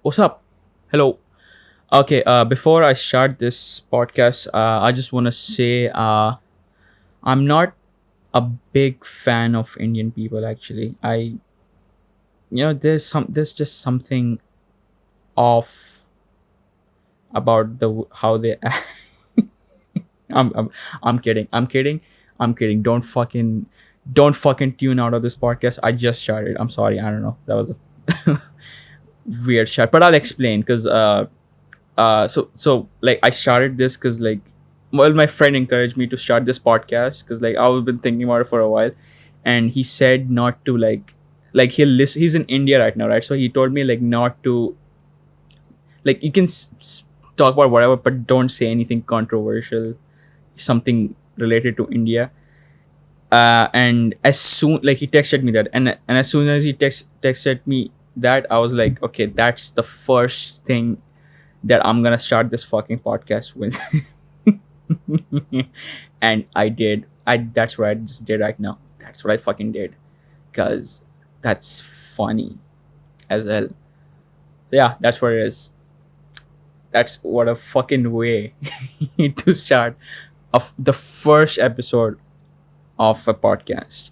What's up? Hello. Okay, before I start this podcast, I just want to say I'm not a big fan of Indian people actually. There's just something off about how they I'm, I'm I'm kidding. I'm kidding. I'm kidding. Don't fucking tune out of this podcast. I just started. I'm sorry. I don't know. That was a weird shot, but I'll explain because so like I started this because my friend encouraged me to start this podcast because I've been thinking about it for a while, and he said not to he'll listen. He's in India right now, right? So he told me not to you can talk about whatever, but don't say anything controversial, something related to India. And as soon he texted me that, and as soon as he texted me that, I was like, okay, that's the first thing that I'm gonna start this fucking podcast with. And I did. That's what I just did right now. That's what I fucking did. Cause that's funny as hell. Yeah, that's what it is. That's what a fucking way to start of the first episode of a podcast.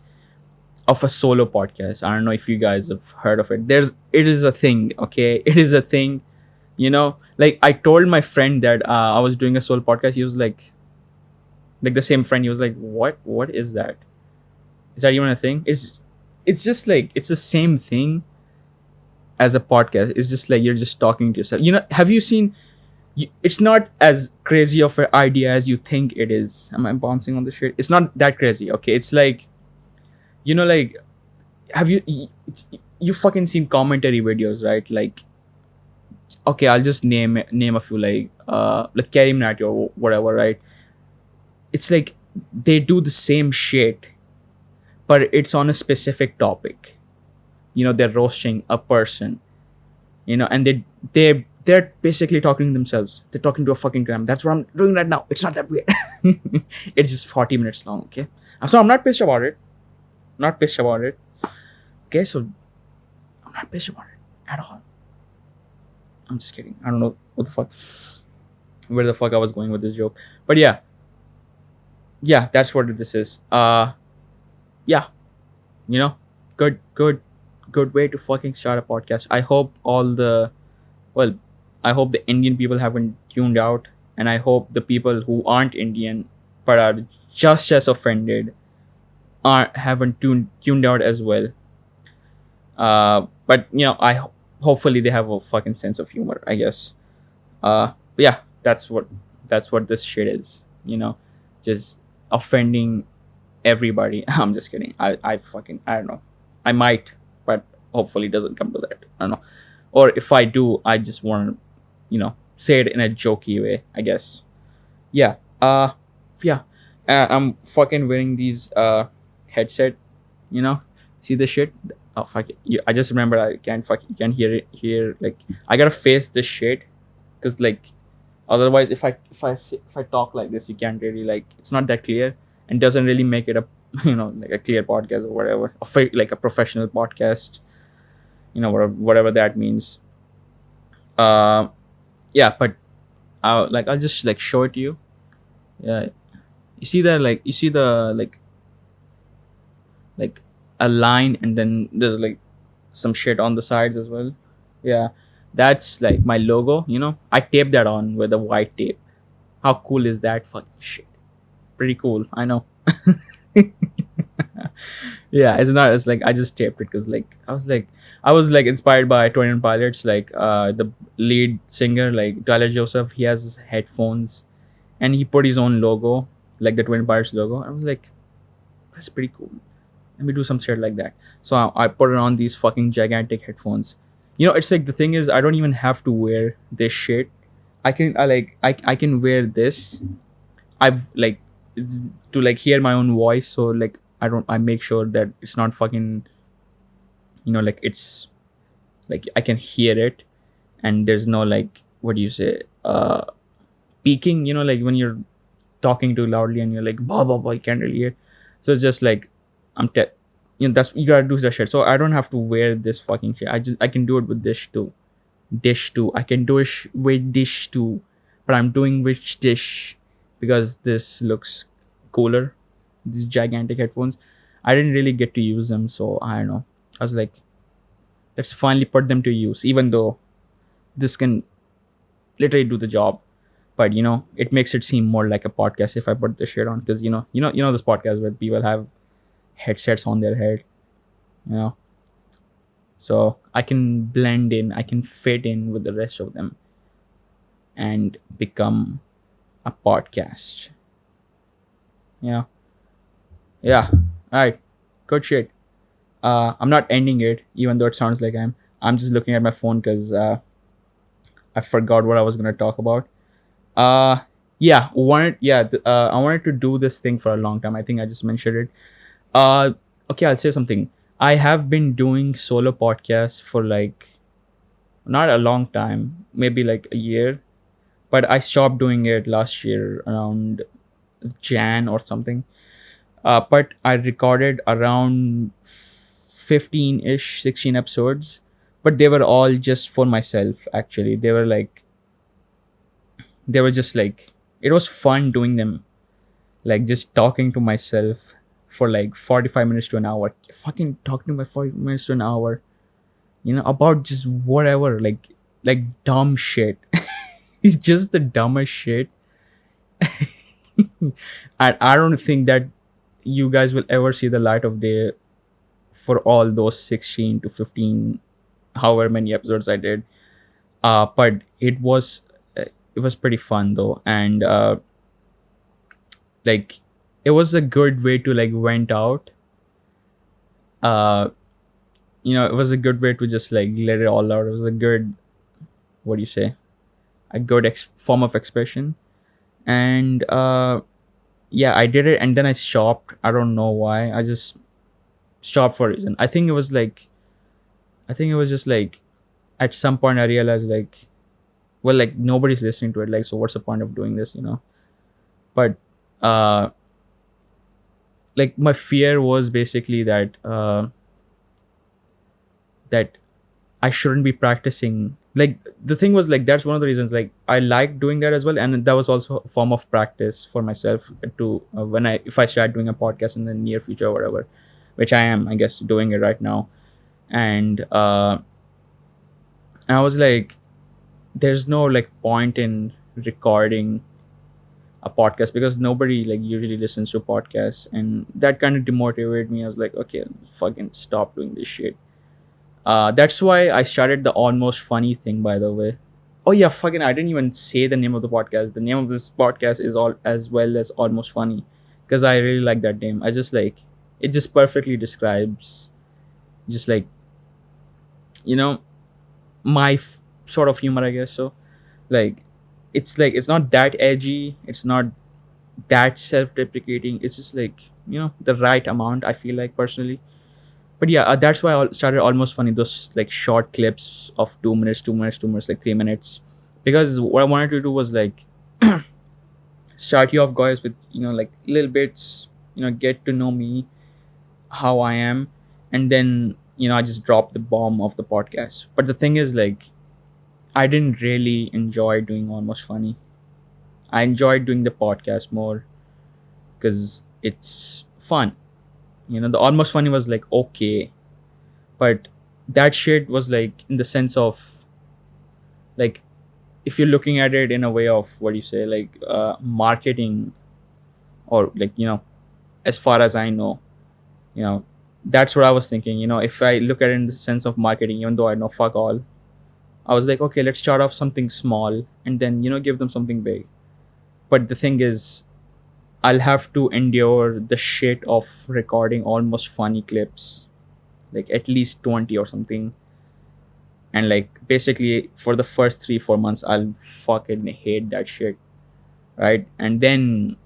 Of a solo podcast. I don't know if you guys have heard of it. It is a thing, okay? It is a thing. I told my friend that I was doing a solo podcast. He was like the same friend. He was like, what is that? Is that even a thing? It's just it's the same thing as a podcast. It's just like you're just talking to yourself. Have you seen? It's not as crazy of an idea as you think it is. Am I bouncing on the shit? It's not that crazy. Okay, it's you know like have you fucking seen commentary videos, right? Okay, I'll just name a few like Karim Nati or whatever, right? It's like they do the same shit, but it's on a specific topic. They're roasting a person, and they're basically talking to themselves. They're talking to a fucking gram. That's what I'm doing right now. It's not that weird. It's just 40 minutes long, okay? So I'm not pissed about it. Not pissed about it. Okay, so I'm not pissed about it at all. I'm just kidding. I don't know where the fuck I was going with this joke. But yeah, that's what this is. Yeah, you know, good way to fucking start a podcast. Well, I hope the Indian people haven't tuned out, and I hope the people who aren't Indian but are just as offended aren't haven't tuned out as well. But hopefully they have a fucking sense of humor, I guess. But yeah, that's what this shit is. Just offending everybody. I'm just kidding. I don't know. I might, but hopefully it doesn't come to that. I don't know. Or if I do, I just want to, say it in a jokey way, I guess. Yeah. Yeah. I'm fucking wearing these headset. You know, see the shit. Oh fuck it. I just remember I can't you can't hear it here. I gotta face this shit, cause otherwise if I talk like this, you can't really it's not that clear and doesn't really make it a a clear podcast or whatever, like a professional podcast, whatever that means. Uh, yeah, but I'll just show it to you. Yeah, you see that you see the like a line, and then there's some shit on the sides as well. Yeah, that's my logo. I taped that on with a white tape. How cool is that fucking shit? Pretty cool, I know. Yeah, it's not. It's I just taped it because I was inspired by 21 Pilots, the lead singer, Tyler Joseph. He has headphones, and he put his own logo, like the 21 Pilots logo. I was like, that's pretty cool. Let me do some shit like that. So I put it on these fucking gigantic headphones. It's the thing is, I don't even have to wear this shit. I can wear this. I've it's to hear my own voice. So I make sure that it's not fucking, it's I can hear it, and there's no what do you say, peaking, when you're talking too loudly and you're blah blah blah, you can't really hear. So it's just I'm that's you gotta do that shit. So I don't have to wear this fucking shit. I can do it with this too. dish too. I can do it with dish too, but I'm doing which dish because this looks cooler. These gigantic headphones. I didn't really get to use them, so I don't know. I was like, let's finally put them to use, even though this can literally do the job. But it makes it seem more like a podcast if I put this shit on, because this podcast where people have headsets on their head, you know, so I can blend in, I can fit in with the rest of them and become a podcast. Yeah, yeah. All right, good shit. I'm not ending it, even though it sounds like I'm. I'm just looking at my phone because I forgot what I was gonna talk about. Uh, yeah, I wanted to do this thing for a long time. I think I just mentioned it. Uh, okay, I'll say something. I have been doing solo podcasts for like not a long time, maybe like a year, but I stopped doing it last year around Jan or something. But I recorded around 15 ish, 16 episodes, but they were all just for myself actually. They were just like, it was fun doing them, like just talking to myself for like 45 minutes to an hour. Fucking talking to my 40 minutes to an hour, about just whatever, like dumb shit. It's just the dumbest shit. And I don't think that you guys will ever see the light of day for all those 16 to 15, however many episodes I did. But it was pretty fun though, and like it was a good way to like vent out. uh it was a good way to just like let it all out. It was a good, what do you say, a good form of expression. And yeah, I did it and then I stopped. I don't know why. I just stopped for a reason. I think it was just like at some point I realized like, well, like nobody's listening to it, like so what's the point of doing this. But uh like my fear was basically that I shouldn't be practicing. Like the thing was like, that's one of the reasons like I like doing that as well, and that was also a form of practice for myself to when I if I start doing a podcast in the near future or whatever, which I am, I guess, doing it right now. And I was like, there's no like point in recording a podcast because nobody like usually listens to podcasts, and that kind of demotivated me. I was like, okay, fucking stop doing this shit. That's why I started the almost funny thing, by the way. Oh yeah, fucking! I didn't even say the name of the podcast. The name of this podcast is all as well as almost funny, because I really like that name. I just like it. Just perfectly describes just you know my sort of humor, I guess. So like it's not that edgy. It's not that self-deprecating. It's just like the right amount. I feel like personally. But yeah, that's why I started almost funny. Those like short clips of 2 minutes, 2 minutes, 2 minutes, like 3 minutes, because what I wanted to do was like start you off, guys, with like little bits. Get to know me, how I am, and then I just drop the bomb of the podcast. But the thing is, like, I didn't really enjoy doing almost funny. I enjoyed doing the podcast more because it's fun. The almost funny was like okay, but that shit was like in the sense of like if you're looking at it in a way of what do you say, like marketing, or like as far as I know, you know that's what I was thinking. If I look at it in the sense of marketing, even though I know fuck all, I was like, okay, let's start off something small and then give them something big. But the thing is, I'll have to endure the shit of recording almost funny clips, like at least 20 or something. And like basically for the first 3 4 months I'll fucking hate that shit, right? And then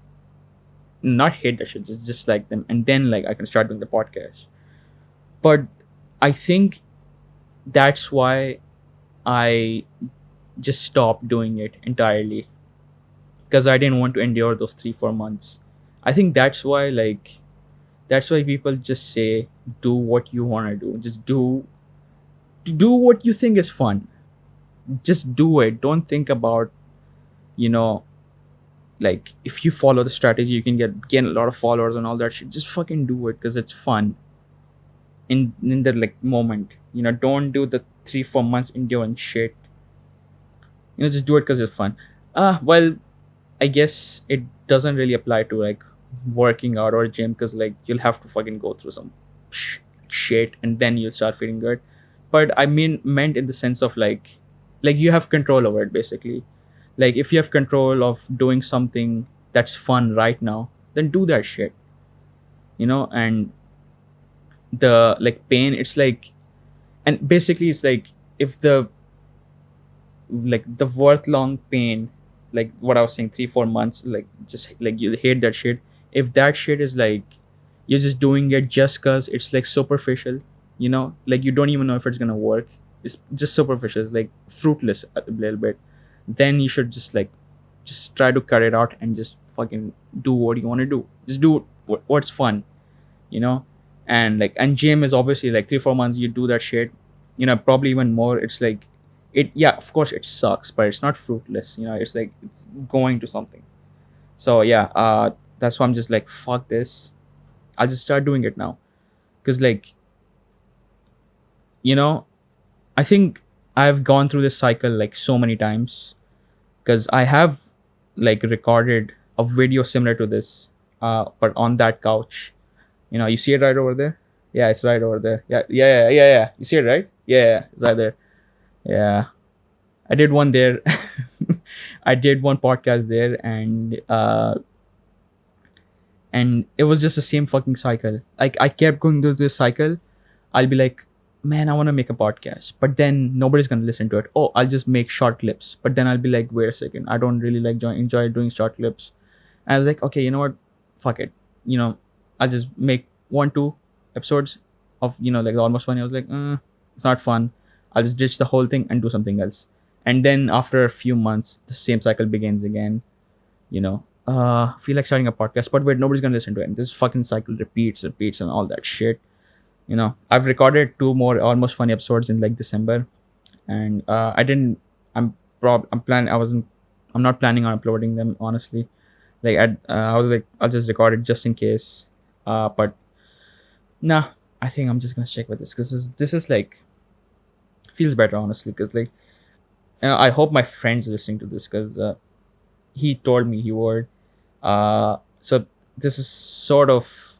not hate that shit, just like them, and then like I can start doing the podcast. But I think that's why I just stopped doing it entirely, because I didn't want to endure those 3 4 months. I think that's why people just say do what you want to do, just do what you think is fun. just do it. Don't think about, you know, like if you follow the strategy, you can gain a lot of followers and all that shit. Just fucking do it because it's fun in the like moment. Don't do the 3 4 months endurance shit. Just do it because it's fun. Well, I guess it doesn't really apply to like working out or gym because like you'll have to fucking go through some shit and then you'll start feeling good. But I mean, meant in the sense of like you have control over it basically. Like if you have control of doing something that's fun right now, then do that shit. And the like pain, it's like, and basically it's like if the like the worth long pain, like what I was saying, 3 4 months, like just like you hate that shit. If that shit is like you're just doing it just cause it's like superficial, like you don't even know if it's gonna work. It's just superficial, it's like fruitless a little bit. Then you should just try to cut it out and just fucking do what you want to do. Just do what's fun, you know and gym is obviously like 3 4 months you do that shit, probably even more. It's like it, yeah, of course it sucks, but it's not fruitless. It's like it's going to something. So yeah, that's why I'm just like, fuck this, I'll just start doing it now. Because like, you know I think I've gone through this cycle like so many times, because I have like recorded a video similar to this, but on that couch. You see it right over there? Yeah, it's right over there. Yeah, yeah, yeah, yeah, yeah. You see it, right? Yeah, yeah, it's right there. Yeah. I did one there. I did one podcast there, and it was just the same fucking cycle. Like I kept going through this cycle. I'll be like, man, I want to make a podcast, but then nobody's gonna listen to it. Oh, I'll just make short clips. But then I'll be like, wait a second, I don't really like enjoy doing short clips. And I was like, okay, you know what? Fuck it. I'll just make 1 2 episodes of like the almost funny. I was like, it's not fun. I'll just ditch the whole thing and do something else. And then after a few months, the same cycle begins again. Feel like starting a podcast, but wait, nobody's gonna listen to it. And this fucking cycle repeats, and all that shit. I've recorded 2 more almost funny episodes in like December, and I didn't. I'm planning. I'm not planning on uploading them honestly. Like I was like, I'll just record it just in case. But nah, I think I'm just gonna stick with this because this is like feels better honestly. Because like I hope my friends listening to this because he told me he would. So this is sort of,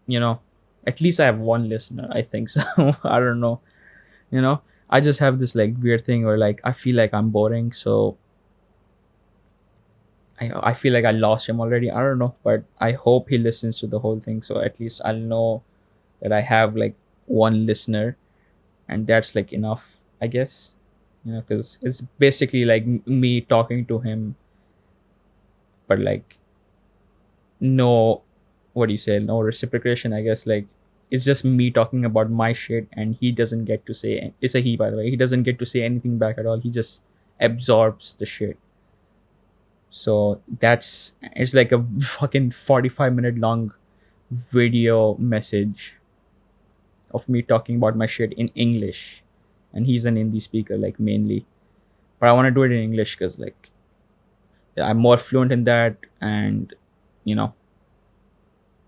you know, at least I have one listener. I think so. I don't know. You know, I just have this like weird thing where like I feel like I'm boring, so I feel like I lost him already. I don't know, but I hope he listens to the whole thing, so at least I'll know that I have like one listener, and that's like enough, I guess. Because it's basically like me talking to him, but like no, what do you say? No reciprocation, I guess. Like it's just me talking about my shit, and he doesn't get to say. It's a he, by the way. He doesn't get to say anything back at all. He just absorbs the shit. So it's like a fucking 45-minute long video message of me talking about my shit in English, and he's an Hindi speaker, like mainly. But I want to do it in English because like I'm more fluent in that, and you know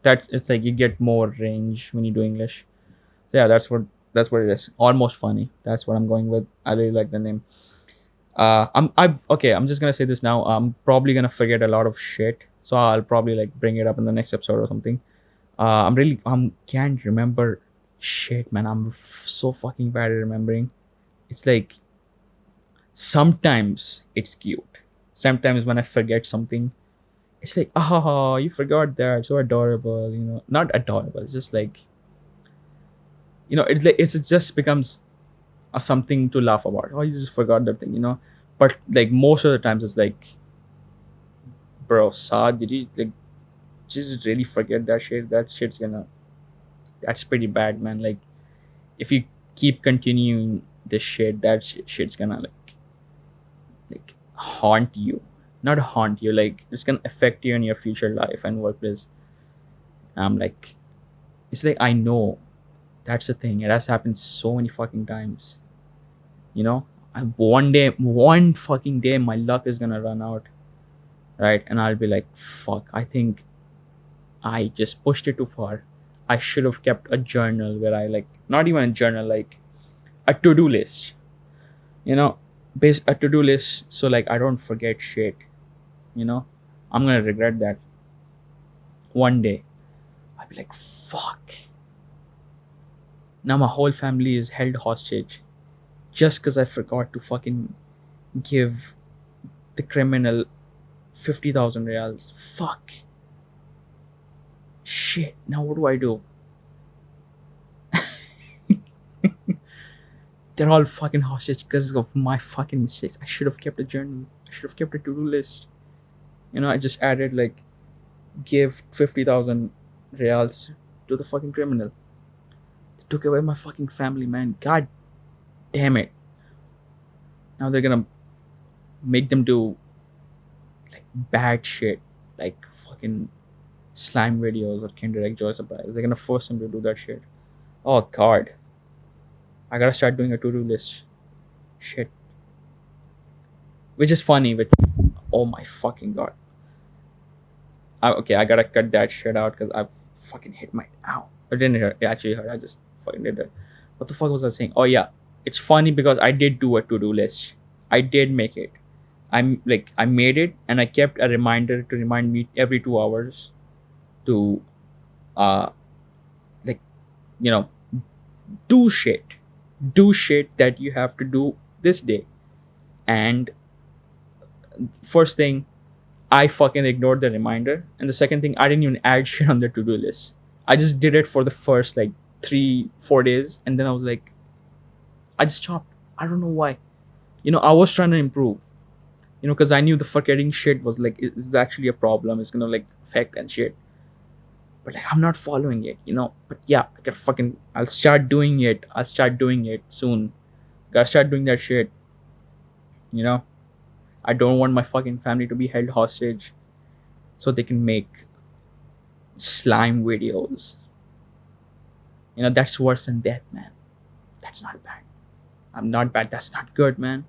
that it's like you get more range when you do English. So yeah, that's what it is. Almost funny. That's what I'm going with. I really like the name. I've okay. I'm just gonna say this now. I'm probably gonna forget a lot of shit, so I'll probably like bring it up in the next episode or something. I'm can't remember shit, man. I'm so fucking bad at remembering. It's like sometimes it's cute. Sometimes when I forget something, it's like, oh, you forgot that. So adorable. Not adorable. It's just like, it's like it just becomes a something to laugh about. Oh, you just forgot that thing. But like most of the times, it's like, bro, Saad, did you like just really forget that shit? That's pretty bad, man. Like if you keep continuing this shit, that shit's gonna like haunt you. Not haunt you, like it's gonna affect you in your future life and workplace. I'm like, it's like I know that's the thing. It has happened so many fucking times. You know, One day, one fucking day, my luck is gonna run out, right? And I'll be like, fuck, I think I just pushed it too far. I should have kept a journal where I like, not even a journal, like a to do list, you know, a to do list so like I don't forget shit, you know? I'm gonna regret that one day. I'll be like, fuck. Now my whole family is held hostage just because I forgot to fucking give the criminal 50,000 reals. Fuck. Shit. Now what do I do? They're all fucking hostage because of my fucking mistakes. I should have kept a journal. I should have kept a to do list. You know, I just added like give 50,000 reals to the fucking criminal. They took away my fucking family, man. God damn it. Now they're gonna make them do like bad shit, like fucking slime videos or Kinder Egg Joy Surprise. They're gonna force them to do that shit. Oh god, I gotta start doing a to-do list. Shit, which is funny. But oh my fucking god. Okay, I gotta cut that shit out because I fucking hit my ow. It didn't hurt. It actually hurt. I just fucking did it. What the fuck was I saying? Oh yeah, it's funny because I did do a to-do list. I did make it. I made it and I kept a reminder to remind me every 2 hours to uh like you know do shit that you have to do this day. And first thing, I fucking ignored the reminder, and the second thing, I didn't even add shit on the to-do list. I just did it for the first like 3 4 days, and then I was like, I just stopped. I don't know why. I was trying to improve, because I knew the forgetting shit was like is actually a problem. It's gonna like affect and shit. But like I'm not following it. But yeah, I gotta fucking I'll start doing it. I'll start doing it soon. Gotta start doing that shit. You know? I don't want my fucking family to be held hostage so they can make slime videos. That's worse than death, man. That's not bad. I'm not bad. That's not good, man.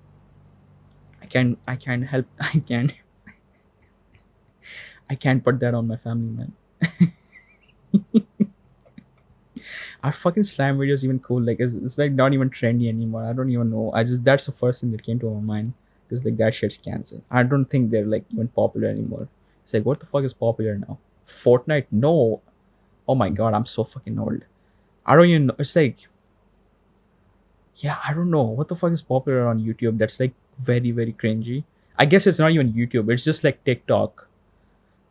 I can't help I can't put that on my family, man. Are fucking slime videos even cool? Like it's like not even trendy anymore. I don't even know. I just That's the first thing that came to my mind. Because like that shit's cancelled. I don't think they're like even popular anymore. It's like what the fuck is popular now? Fortnite? No. Oh my god, I'm so fucking old. I don't even know. It's like, yeah, I don't know what the fuck is popular on YouTube. That's like very very cringy. I guess it's not even YouTube. It's just like TikTok.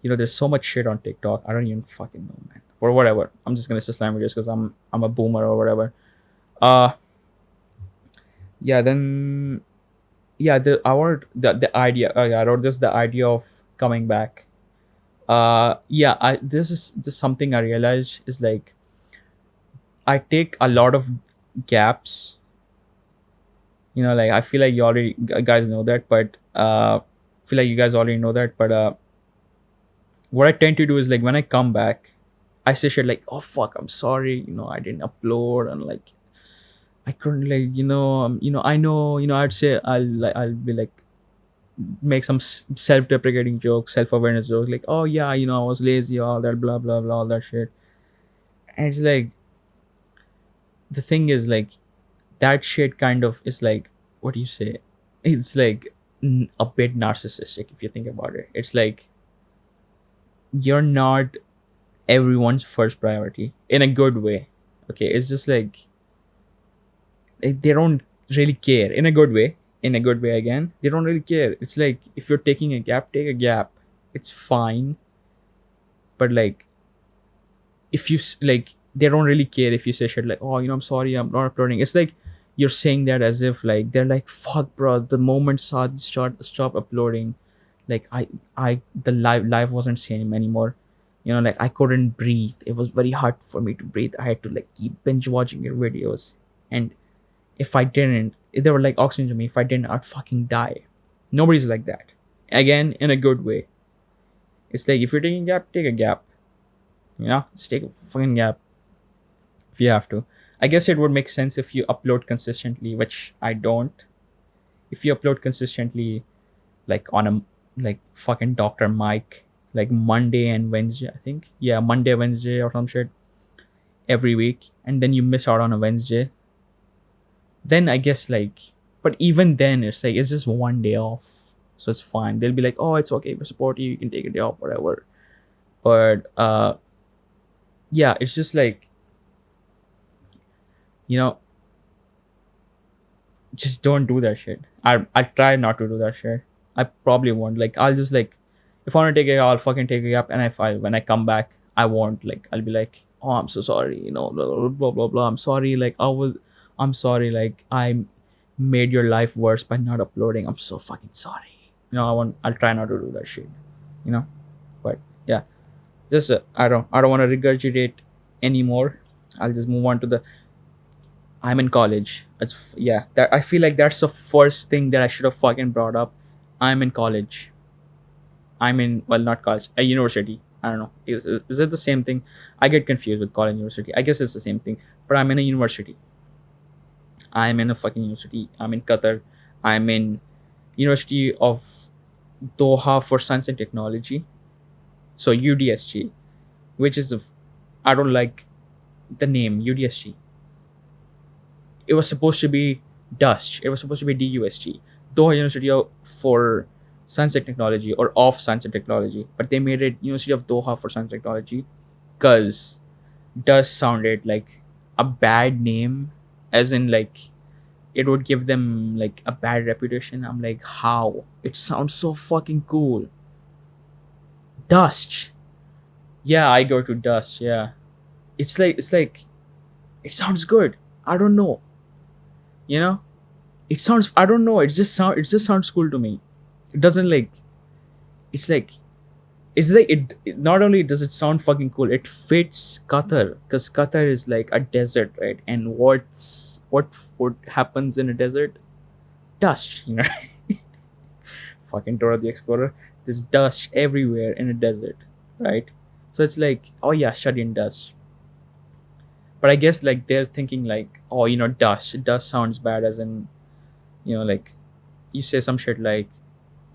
There's so much shit on TikTok. I don't even fucking know, man. Or whatever. I'm just gonna say slime videos because I'm a boomer or whatever. Uh, yeah. Then yeah, the idea. Yeah, I wrote this the idea of coming back. Yeah. This is something I realized is like I take a lot of gaps. Like I feel like you already guys know that, but feel like you guys already know that, but what I tend to do is like when I come back, I say shit like, "Oh fuck, I'm sorry. I didn't upload and like I couldn't like I know I'd say I'll be like make some self-deprecating jokes, self-awareness jokes like, oh yeah, I was lazy, all that blah blah blah, all that shit." And it's like the thing is like that shit kind of is like what do you say? It's like a bit narcissistic if you think about it. It's like you're not everyone's first priority in a good way. Okay, it's just like they don't really care in a good way. In a good way again, they don't really care. It's like if you're taking a gap, take a gap. It's fine. But like if you like they don't really care if you say shit like, oh, I'm sorry, I'm not uploading. It's like you're saying that as if like they're like, fuck bro, the moment Saad stop uploading, like the live wasn't same anymore. Like I couldn't breathe. It was very hard for me to breathe. I had to like keep binge watching your videos. And if I didn't, they were like oxygen to me. If I didn't, I'd fucking die. Nobody's like that. Again, in a good way. It's like if you're taking a gap, take a gap. Just take a fucking gap if you have to. I guess it would make sense if you upload consistently, which I don't. if you upload consistently, like on a like fucking Dr. Mike, like Monday and Wednesday, I think. Yeah, Monday, Wednesday or some shit every week, and then you miss out on a Wednesday, then I guess like, but even then it's like it's just one day off. So it's fine. They'll be like, oh, it's okay, we support you, you can take a day off, whatever. But yeah, it's just like, you know, just don't do that shit. I'll try not to do that shit. I probably won't. Like I'll just like, if I want to take it, I'll fucking take it up. And if I when I come back, I won't like. I'll be like, oh, I'm so sorry. You know, blah blah blah blah. Blah. I'm sorry. Like I'm sorry. Like I made your life worse by not uploading. I'm so fucking sorry. You know, I'll try not to do that shit. You know, but yeah, just I don't want to regurgitate anymore. I'll just move on to the I'm in college. Yeah, that I feel like that's the first thing that I should have fucking brought up. I'm in college. I'm in, well, not college, a university. I don't know. Is it the same thing? I get confused with college and university. I guess it's the same thing. But I'm in a university. I'm in a fucking university. I'm in Qatar. I'm in University of Doha for Science and Technology. So UDSG, which is I don't like the name UDSG. It was supposed to be Dust. It was supposed to be DUST, Doha University for Science and Technology, or of Science and Technology, but they made it University of Doha for Science and Technology because Dust sounded like a bad name, as in like it would give them like a bad reputation. I'm like, how? It sounds so fucking cool. Dust. Yeah, I go to Dust. Yeah, it's like it sounds good. I don't know. You know, it sounds, I don't know, it just sounds cool to me. It doesn't like, it's like, it not only does it sound fucking cool, it fits Qatar, because Qatar is like a desert, right? And what happens in a desert? Dust, you know. Fucking Dora the Explorer. There's dust everywhere in a desert, right? So it's like, oh yeah, study in dust. But I guess like they're thinking like, oh, dust sounds bad, as in, like you say some shit like,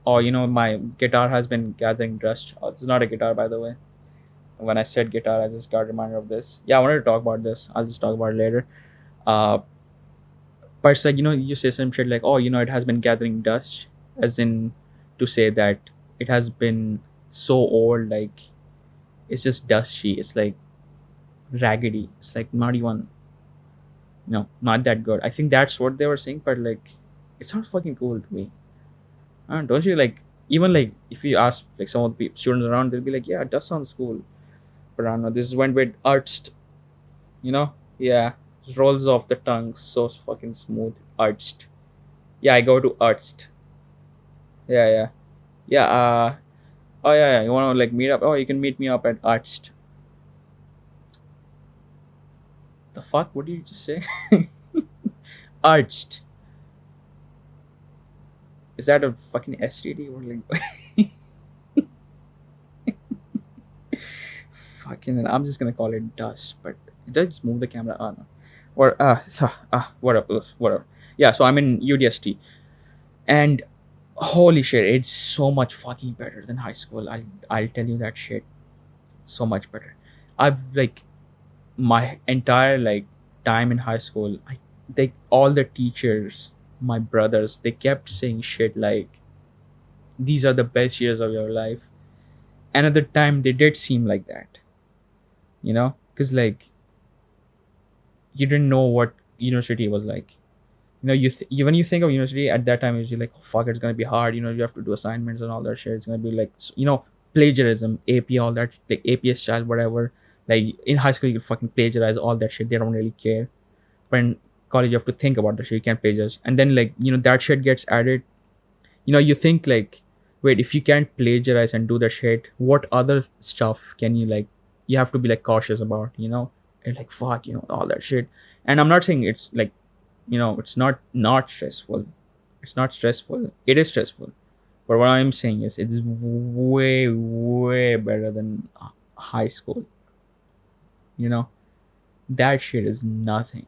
oh, my guitar has been gathering dust. Oh, it's not a guitar, by the way. When I said guitar, I just got reminded of this. Yeah, I wanted to talk about this. I'll just talk about it later. Uh, but it's like, you say some shit like, oh, it has been gathering dust, as in to say that it has been so old, like it's just dusty. It's like raggedy. It's like not even, not that good. I think that's what they were saying, but like, it sounds fucking cool to me. Don't you like, even like if you ask like some of the students around, they'll be like, yeah, it does sound cool. But I don't know, this is went with arched, yeah, rolls off the tongue so fucking smooth. Arched. Yeah, I go to arched. Yeah, yeah, yeah. Oh yeah, yeah. You wanna like meet up? Oh, you can meet me up at arched. The fuck? What did you just say? Arched. Is that a fucking STD or like? Fucking, I'm just gonna call it dust, but it does move the camera. Oh no. Or whatever. Yeah, so I'm in UDST, and holy shit, it's so much fucking better than high school. I'll tell you that shit. So much better. I've like my entire like time in high school. They all the teachers, my brothers, they kept saying shit like, these are the best years of your life. And at the time, they did seem like that, because like you didn't know what university was like. When you think of university at that time, you're like, oh fuck, it's gonna be hard. You have to do assignments and all that shit. It's gonna be like, plagiarism, AP, all that, like APS child, whatever. Like in high school, you can fucking plagiarize all that shit. They don't really care. But in college, you have to think about the shit. You can't plagiarize, and then like that shit gets added. You think like, wait, if you can't plagiarize and do the shit, what other stuff can you like? You have to be like cautious about, and like fuck, all that shit. And I'm not saying it's like, it's not stressful. It's not stressful. It is stressful. But what I'm saying is, it's way way better than high school. You know that shit is nothing.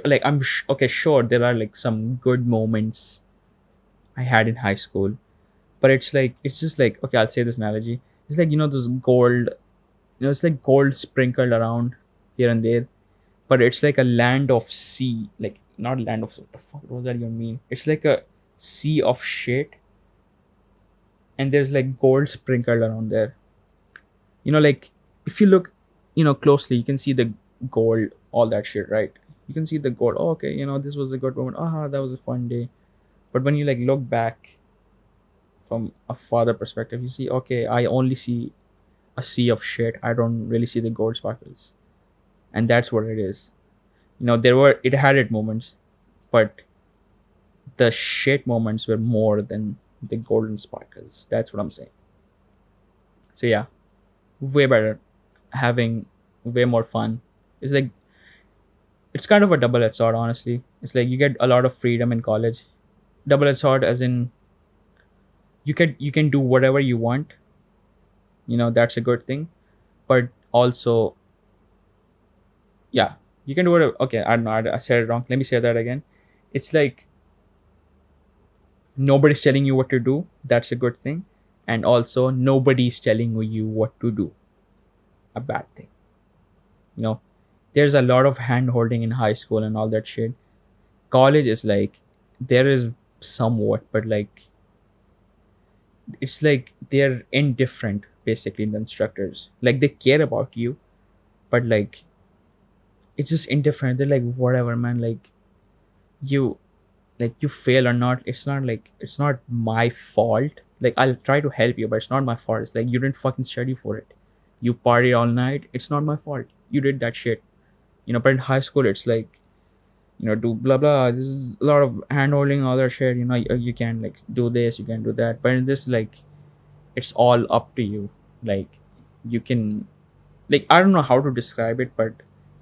Like okay, sure, there are like some good moments I had in high school. But it's just like, okay, I'll say this analogy. It's like, those gold, it's like gold sprinkled around here and there, but it's like a land of sea, like not land of, what the fuck, what does that even mean? It's like a sea of shit, and there's like gold sprinkled around there. Like if you look, closely, you can see the gold, all that shit, right? You can see the gold. Oh, okay, this was a good moment. That was a fun day. But when you like look back from a farther perspective, you see, okay, I only see a sea of shit. I don't really see the gold sparkles, and that's what it is. It had its moments, but the shit moments were more than the golden sparkles. That's what I'm saying. So yeah, way better, having way more fun. It's like it's kind of a double-edged sword, honestly. It's like you get a lot of freedom in college. Double-edged sword, as in you can do whatever you want. That's a good thing, but also, yeah, you can do whatever. Okay, I don't know. I said it wrong. Let me say that again. It's like nobody's telling you what to do. That's a good thing, and also nobody's telling you what to do. A bad thing. You know, there's a lot of hand holding in high school and all that shit. College is like there is somewhat, but like it's like they're indifferent basically, the instructors. Like they care about you, but like it's just indifferent. They're like, whatever, man. You like you fail or not, it's not my fault. Like I'll try to help you, but it's not my fault. It's like you didn't fucking study for it. You party all night. It's not my fault. You did that shit. But in high school, it's like, do blah blah. This is a lot of hand holding, all that shit. You can like do this, you can do that. But in this, like, it's all up to you. Like, you can, like, I don't know how to describe it, but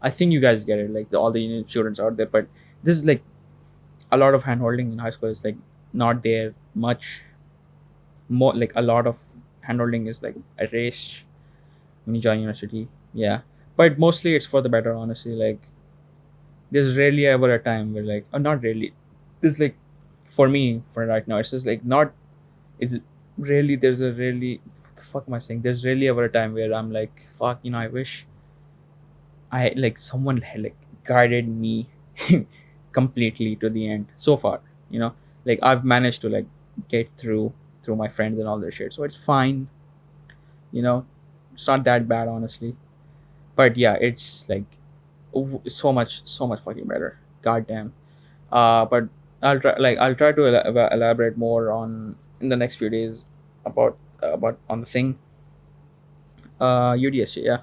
I think you guys get it. Like, all the students out there. But this is like a lot of hand holding in high school is like not there much. More like a lot of hand holding is like erased when you join university. Yeah, but mostly it's for the better. Honestly, like there's rarely ever a time where like, not really. This like for me for right now, it's just like not. It's really there's a really, what the fuck am I saying? There's really ever a time where I'm like, fuck, I wish I like someone had like guided me completely to the end so far. Like I've managed to like get through my friends and all their shit, so it's fine. You know, it's not that bad, honestly. But yeah, it's like so much fucking better. Goddamn. But I'll try to elaborate more on in the next few days about on the thing. UDSC, yeah,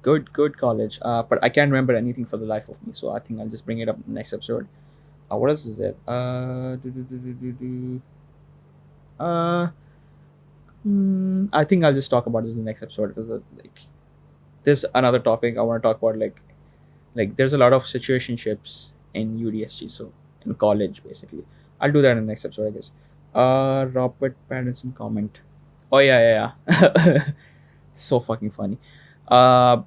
good college. But I can't remember anything for the life of me, so I think I'll just bring it up in the next episode. What else is there? Uh, I think I'll just talk about this in the next episode because like there's another topic I want to talk about. Like there's a lot of situationships in UDSG, so in college basically. I'll do that in the next episode, I guess. Robert Pattinson comment. Oh yeah, yeah, yeah. So fucking funny. Uh,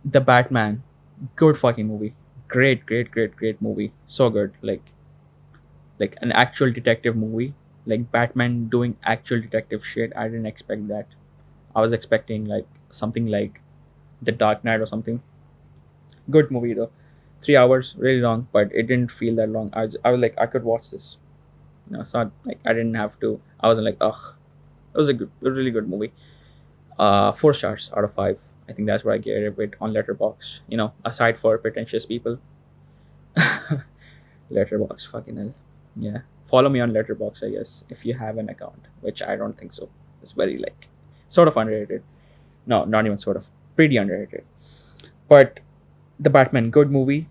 the Batman, good fucking movie. Great, great, great, great movie. So good. Like an actual detective movie. Like Batman doing actual detective shit. I didn't expect that. I was expecting like something like The Dark Knight or something. Good movie though. 3 hours, really long, but it didn't feel that long. I was like, I could watch this. It's not like I didn't have to. I wasn't like, ugh. It was a really good movie. 4 stars out of 5. I think that's what I gave it on Letterbox. Aside for pretentious people, Letterbox, fucking hell. Yeah, follow me on Letterbox, I guess, if you have an account, which I don't think so. It's very like sort of underrated. No, not even sort of. Pretty underrated. But the Batman, good movie.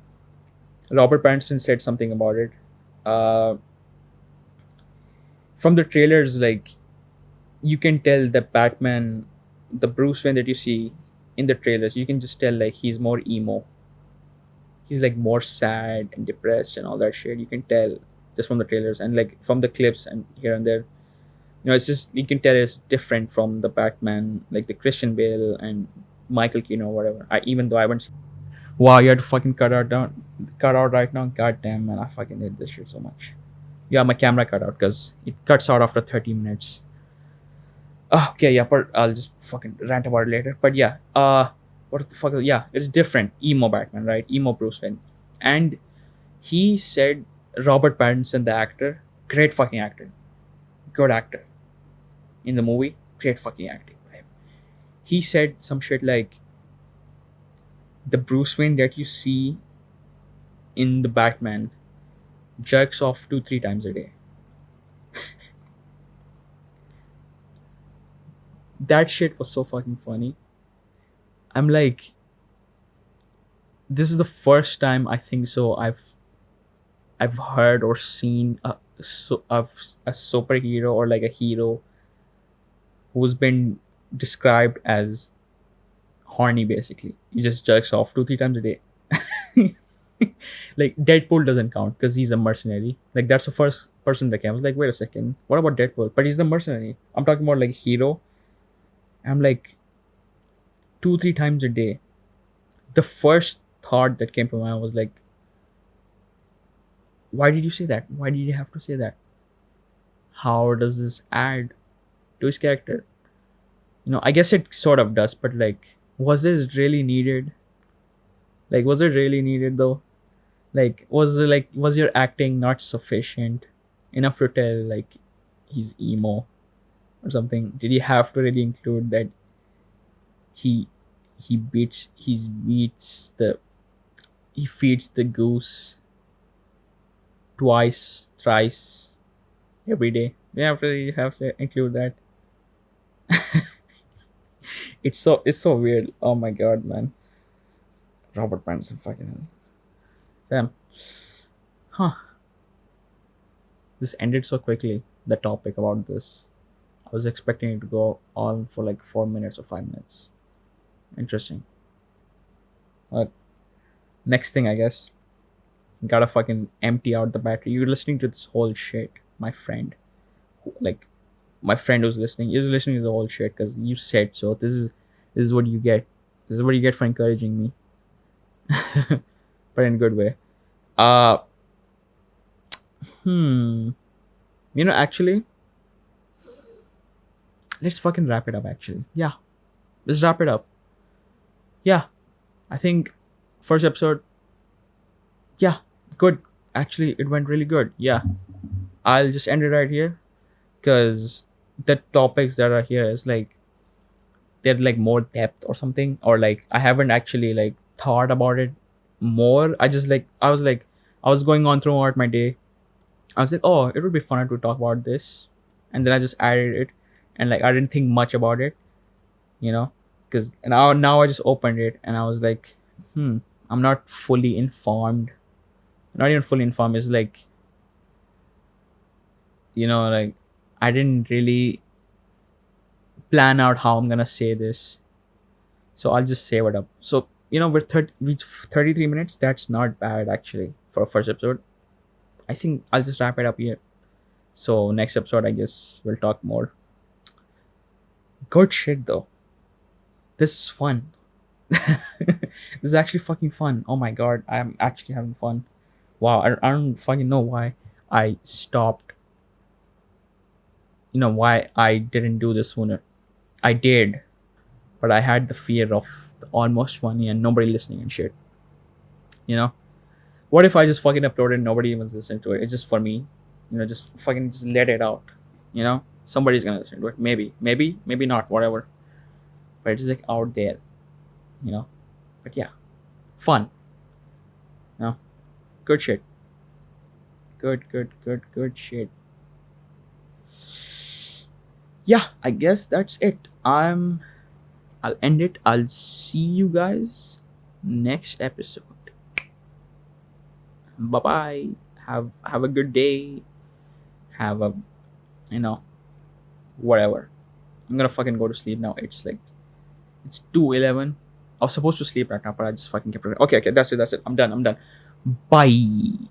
Robert Pattinson said something about it. Uh, from the trailers, like you can tell the Batman, the Bruce Wayne that you see in the trailers, you can just tell like he's more emo. He's like more sad and depressed and all that shit. You can tell just from the trailers and like from the clips and here and there. It's just you can tell it's different from the Batman, like the Christian Bale and Michael Keaton or whatever. Even though I haven't. Wow, you had to fucking cut out right now. God damn, man, I fucking hate this shit so much. Yeah, my camera cut out because it cuts out after 30 minutes. Okay, yeah, but I'll just fucking rant about it later. But yeah, what the fuck? Yeah, it's different. Emo Batman, right? Emo Bruce Wayne. And he said Robert Pattinson, the actor, great fucking actor, good actor in the movie, great fucking acting. Right? He said some shit like the Bruce Wayne that you see in the Batman jerks off 2 3 times a day. That shit was so fucking funny. I'm like, this is the first time I think so. I've heard or seen a superhero or like a hero who's been described as horny. Basically, he just jerks off 2 3 times a day. Like Deadpool doesn't count because he's a mercenary. Like that's the first person that came. I was like, wait a second, what about Deadpool? But he's the mercenary. I'm talking about like hero. I'm like 2 3 times a day. The first thought that came to my mind was like, why did you say that? Why did you have to say that? How does this add to his character? I guess it sort of does, but like, was this really needed? Like, was it really needed though? Like, was your acting not sufficient enough to tell like he's emo or something? Did you have to really include that he he feeds the goose twice, thrice every day? You have to include that. It's so weird. Oh my god, man. Robert Pattinson, fucking hell. Damn. Huh. This ended so quickly. The topic about this. I was expecting it to go on for like 4 minutes or 5 minutes. Interesting. But next thing, I guess, gotta fucking empty out the battery. You're listening to this whole shit, my friend. Like, my friend who's listening is listening to the whole shit because you said so. This is what you get. This is what you get for encouraging me, but in a good way. Uh, hmm. Actually, let's fucking wrap it up. Actually, yeah, let's wrap it up. Yeah, I think first episode. Yeah, good. Actually, it went really good. Yeah, I'll just end it right here because the topics that are here is like they're like more depth or something, or like I haven't actually like thought about it more. I was going on throughout my day. I was like, oh, it would be fun to talk about this, and then I just added it, and like I didn't think much about it, you know, because now I just opened it and I was like, I'm not fully informed. Not even fully informed. It's like, like I didn't really plan out how I'm gonna say this, so I'll just save it up. So with 33 minutes, that's not bad actually for a first episode. I think I'll just wrap it up here. So next episode, I guess we'll talk more. Good shit though. This is fun. This is actually fucking fun. Oh my god, I'm actually having fun. Wow, I don't fucking know why I stopped. Why I didn't do this sooner. I did, but I had the fear of the almost funny and nobody listening and shit. You know, what if I just fucking upload it and nobody even listening to it? It's just for me. Just fucking just let it out. Somebody's gonna listen to it. Maybe not. Whatever. But it's like out there. You know. But yeah, fun. Good shit. Good shit. Yeah, I guess that's it. I'll end it. I'll see you guys next episode. Bye bye. Have a good day. Have a you know whatever. I'm gonna fucking go to sleep now. It's 2:11. I was supposed to sleep right now, but I just fucking kept it. Okay, that's it. I'm done. Bye.